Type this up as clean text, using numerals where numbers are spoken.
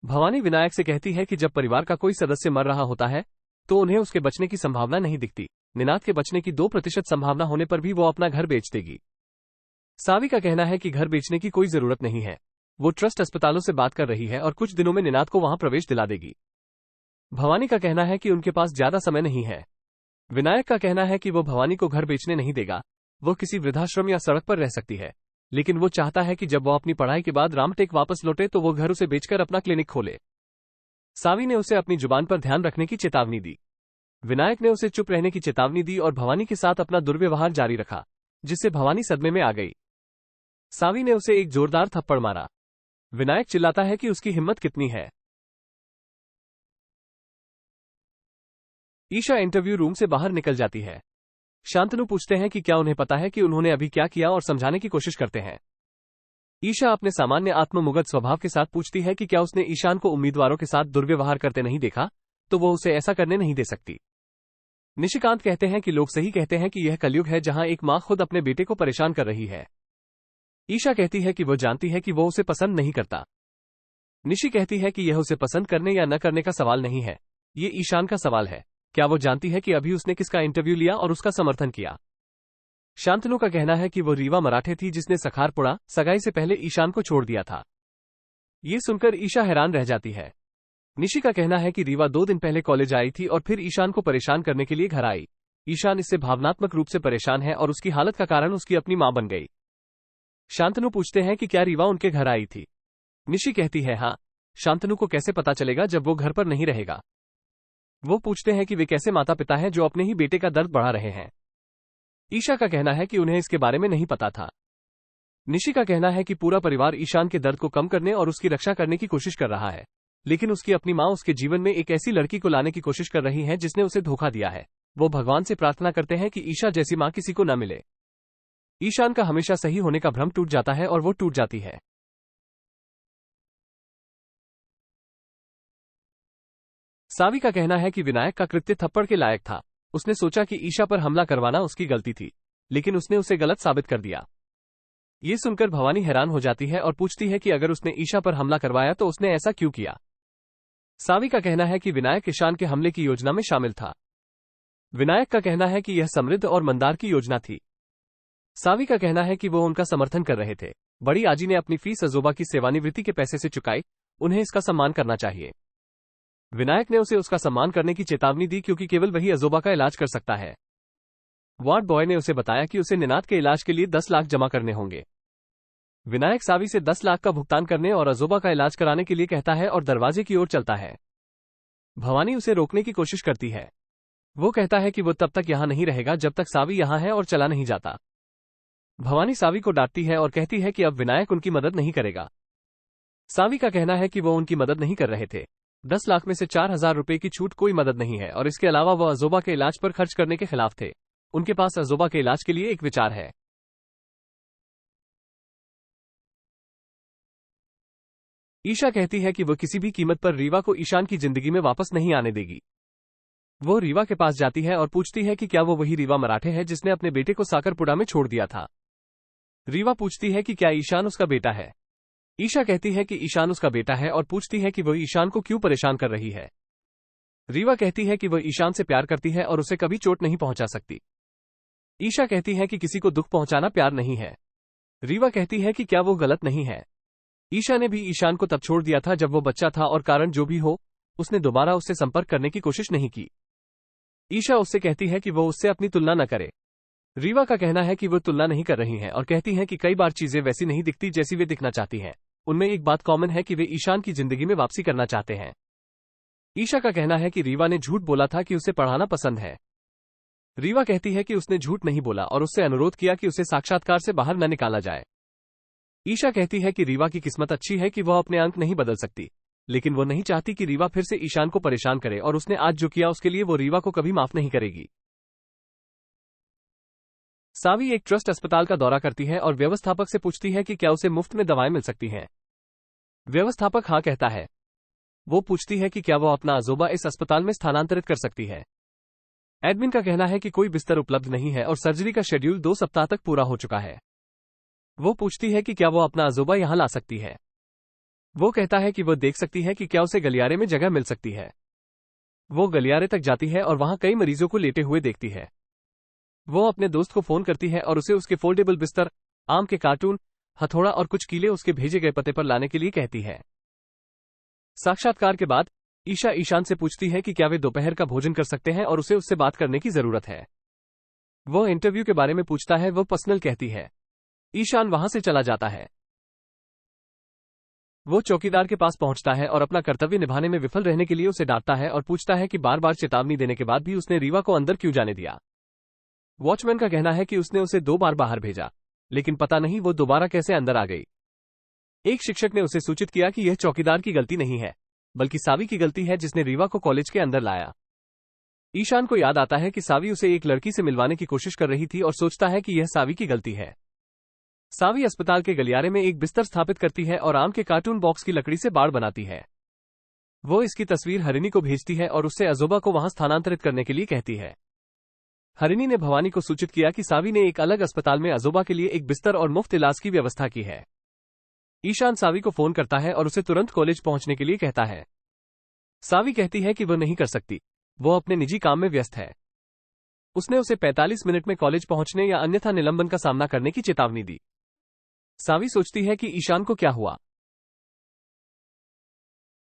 भवानी विनायक से कहती है कि जब परिवार का कोई सदस्य मर रहा होता है तो उन्हें उसके बचने की संभावना नहीं दिखती। निनाद के बचने की 2% संभावना होने पर भी वो अपना घर बेच देगी। सावी का कहना है कि घर बेचने की कोई जरूरत नहीं है, वो ट्रस्ट अस्पतालों से बात कर रही है और कुछ दिनों में निनाद को वहां प्रवेश दिला देगी। भवानी का कहना है कि उनके पास ज्यादा समय नहीं है। विनायक का कहना है कि वो भवानी को घर बेचने नहीं देगा, वो किसी वृद्धाश्रम या सड़क पर रह सकती है, लेकिन वो चाहता है कि जब वो अपनी पढ़ाई के बाद रामटेक वापस लौटे तो वो घर उसे बेचकर अपना क्लिनिक खोले। सावी ने उसे अपनी जुबान पर ध्यान रखने की चेतावनी दी। विनायक ने उसे चुप रहने की चेतावनी दी और भवानी के साथ अपना दुर्व्यवहार जारी रखा, जिससे भवानी सदमे में आ गई। सावी ने उसे एक जोरदार थप्पड़ मारा। विनायक चिल्लाता है कि उसकी हिम्मत कितनी है। ईशा इंटरव्यू रूम से बाहर निकल जाती है। शांतनु पूछते हैं कि क्या उन्हें पता है कि उन्होंने अभी क्या किया और समझाने की कोशिश करते हैं। ईशा अपने सामान्य आत्ममुगत स्वभाव के साथ पूछती है कि क्या उसने ईशान को उम्मीदवारों के साथ दुर्व्यवहार करते नहीं देखा, तो वो उसे ऐसा करने नहीं दे सकती। निशिकांत कहते हैं कि लोग सही कहते हैं कि यह कलयुग है जहां एक मां खुद अपने बेटे को परेशान कर रही है। ईशा कहती है कि वो जानती है कि वो उसे पसंद नहीं करता। निशि कहती है कि यह उसे पसंद करने या न करने का सवाल नहीं है, ये ईशान का सवाल है। क्या वो जानती है कि अभी उसने किसका इंटरव्यू लिया और उसका समर्थन किया। शांतनु का कहना है कि वो रीवा मराठे थी जिसने सखारपुड़ा सगाई से पहले ईशान को छोड़ दिया था। ये सुनकर ईशा हैरान रह जाती है। निशि का कहना है कि रीवा 2 दिन पहले कॉलेज आई थी और फिर ईशान को परेशान करने के लिए घर आई। ईशान इससे भावनात्मक रूप से परेशान है और उसकी हालत का कारण उसकी अपनी मां बन गई। शांतनु पूछते हैं कि क्या रीवा उनके घर आई थी। निशि कहती है हाँ। शांतनु को कैसे पता चलेगा जब वो घर पर नहीं रहेगा। वो पूछते हैं कि वे कैसे माता पिता हैं जो अपने ही बेटे का दर्द बढ़ा रहे हैं। ईशा का कहना है कि उन्हें इसके बारे में नहीं पता था। निशि का कहना है कि पूरा परिवार ईशान के दर्द को कम करने और उसकी रक्षा करने की कोशिश कर रहा है, लेकिन उसकी अपनी मां उसके जीवन में एक ऐसी लड़की को लाने की कोशिश कर रही है जिसने उसे धोखा दिया है। वो भगवान से प्रार्थना करते हैं कि ईशा जैसी मां किसी को न मिले। ईशान का हमेशा सही होने का भ्रम टूट जाता है और वो टूट जाती है। सावी का कहना है कि विनायक का कृत्य थप्पड़ के लायक था। उसने सोचा कि ईशा पर हमला करवाना उसकी गलती थी, लेकिन उसने उसे गलत साबित कर दिया। ये सुनकर भवानी हैरान हो जाती है और पूछती है कि अगर उसने ईशा पर हमला करवाया तो उसने ऐसा क्यों किया। सावी का कहना है कि विनायक ईशान के हमले की योजना में शामिल था। विनायक का कहना है कि यह समृद्ध और मंदार की योजना थी। सावी का कहना है कि वो उनका समर्थन कर रहे थे। बड़ी आजी ने अपनी फीस अजोबा की सेवानिवृत्ति के पैसे से चुकाई, उन्हें इसका सम्मान करना चाहिए। विनायक ने उसे उसका सम्मान करने की चेतावनी दी क्योंकि केवल वही अजोबा का इलाज कर सकता है। वार्ड बॉय ने उसे बताया कि उसे निनाद के इलाज के लिए 10 लाख जमा करने होंगे। विनायक सावी से 10 लाख का भुगतान करने और अजोबा का इलाज कराने के लिए कहता है और दरवाजे की ओर चलता है। भवानी उसे रोकने की कोशिश करती है। वो कहता है कि वो तब तक यहां नहीं रहेगा जब तक सावी यहां है और चला नहीं जाता। भवानी सावी को डांटती है और कहती है कि अब विनायक उनकी मदद नहीं करेगा। सावी का कहना है कि वो उनकी मदद नहीं कर रहे थे। 10 लाख में से 4,000 रुपए की छूट कोई मदद नहीं है और इसके अलावा वो अजोबा के इलाज पर खर्च करने के खिलाफ थे। उनके पास अजोबा के इलाज के लिए एक विचार है। ईशा कहती है कि वो किसी भी कीमत पर रीवा को ईशान की जिंदगी में वापस नहीं आने देगी। वो रीवा के पास जाती है और पूछती है कि क्या वो वही रीवा मराठे है जिसने अपने बेटे को साकरपुड़ा में छोड़ दिया था। रीवा पूछती है कि क्या ईशान उसका बेटा है। ईशा कहती है कि ईशान उसका बेटा है और पूछती है कि वो ईशान को क्यों परेशान कर रही है। रीवा कहती है कि वो ईशान से प्यार करती है और उसे कभी चोट नहीं पहुंचा सकती। ईशा कहती है कि किसी को दुख पहुंचाना प्यार नहीं है। रीवा कहती है कि क्या वो गलत नहीं है। ईशा ने भी ईशान को तब छोड़ दिया था जब वो बच्चा था और कारण जो भी हो, उसने दोबारा उससे संपर्क करने की कोशिश नहीं की। ईशा उससे कहती है कि वो उससे अपनी तुलना न करे। रीवा का कहना है कि वो तुलना नहीं कर रही हैं और कहती हैं कि कई बार चीजें वैसी नहीं दिखती जैसी वे दिखना चाहती हैं। उनमें एक बात कॉमन है कि वे ईशान की जिंदगी में वापसी करना चाहते हैं। ईशा का कहना है कि रीवा ने झूठ बोला था कि उसे पढ़ाना पसंद है। रीवा कहती है कि उसने झूठ नहीं बोला और उससे अनुरोध किया कि उसे साक्षात्कार से बाहर न निकाला जाए। ईशा कहती है कि रीवा की किस्मत अच्छी है कि वह अपने अंक नहीं बदल सकती, लेकिन वो नहीं चाहती कि रीवा फिर से ईशान को परेशान करे और उसने आज जो किया उसके लिए वो रीवा को कभी माफ नहीं करेगी। सावी एक ट्रस्ट अस्पताल का दौरा करती है और व्यवस्थापक से पूछती है कि क्या उसे मुफ्त में दवाएं मिल सकती हैं। व्यवस्थापक हाँ कहता है। वो पूछती है कि क्या वो अपना अजोबा इस अस्पताल में स्थानांतरित कर सकती है। एडमिन का कहना है कि कोई बिस्तर उपलब्ध नहीं है और सर्जरी का शेड्यूल 2 सप्ताह तक पूरा हो चुका है। वो पूछती है कि क्या वो अपना अजोबा यहां ला सकती है। वो कहता है कि वो देख सकती है कि क्या उसे गलियारे में जगह मिल सकती है। वो गलियारे तक जाती है और वहां कई मरीजों को लेटे हुए देखती है। वो अपने दोस्त को फोन करती है और उसे उसके फोल्डेबल बिस्तर, आम के कार्टून, हथौड़ा और कुछ कीले उसके भेजे गए पते पर लाने के लिए कहती है। साक्षात्कार के बाद ईशा ईशान से पूछती है कि क्या वे दोपहर का भोजन कर सकते हैं और उसे उससे बात करने की जरूरत है। वो इंटरव्यू के बारे में पूछता है, वो पर्सनल कहती है। ईशान वहां से चला जाता है। वो चौकीदार के पास पहुंचता है और अपना कर्तव्य निभाने में विफल रहने के लिए उसे डांटता है और पूछता है कि बार बार चेतावनी देने के बाद भी उसने रीवा को अंदर क्यों जाने दिया। वॉचमैन का कहना है कि उसने उसे 2 बार बाहर भेजा, लेकिन पता नहीं वो दोबारा कैसे अंदर आ गई। एक शिक्षक ने उसे सूचित किया कि यह चौकीदार की गलती नहीं है, बल्कि सावी की गलती है जिसने रीवा को कॉलेज के अंदर लाया। ईशान को याद आता है कि सावी उसे एक लड़की से मिलवाने की कोशिश कर रही थी और सोचता है कि यह सावी की गलती है। सावी अस्पताल के गलियारे में एक बिस्तर स्थापित करती है और आम के कार्टून बॉक्स की लकड़ी से बाड़ बनाती है। वो इसकी तस्वीर हरिणी को भेजती है और उससे अजोबा को वहां स्थानांतरित करने के लिए कहती है। हरिणी ने भवानी को सूचित किया कि सावी ने एक अलग अस्पताल में अजोबा के लिए एक बिस्तर और मुफ्त इलाज की व्यवस्था की है। ईशान सावी को फोन करता है और उसे तुरंत कॉलेज पहुंचने के लिए कहता है। सावी कहती है कि वो नहीं कर सकती, वो अपने निजी काम में व्यस्त है। उसने उसे 45 मिनट में कॉलेज पहुंचने या अन्यथा निलंबन का सामना करने की चेतावनी दी। सावी सोचती है कि ईशान को क्या हुआ।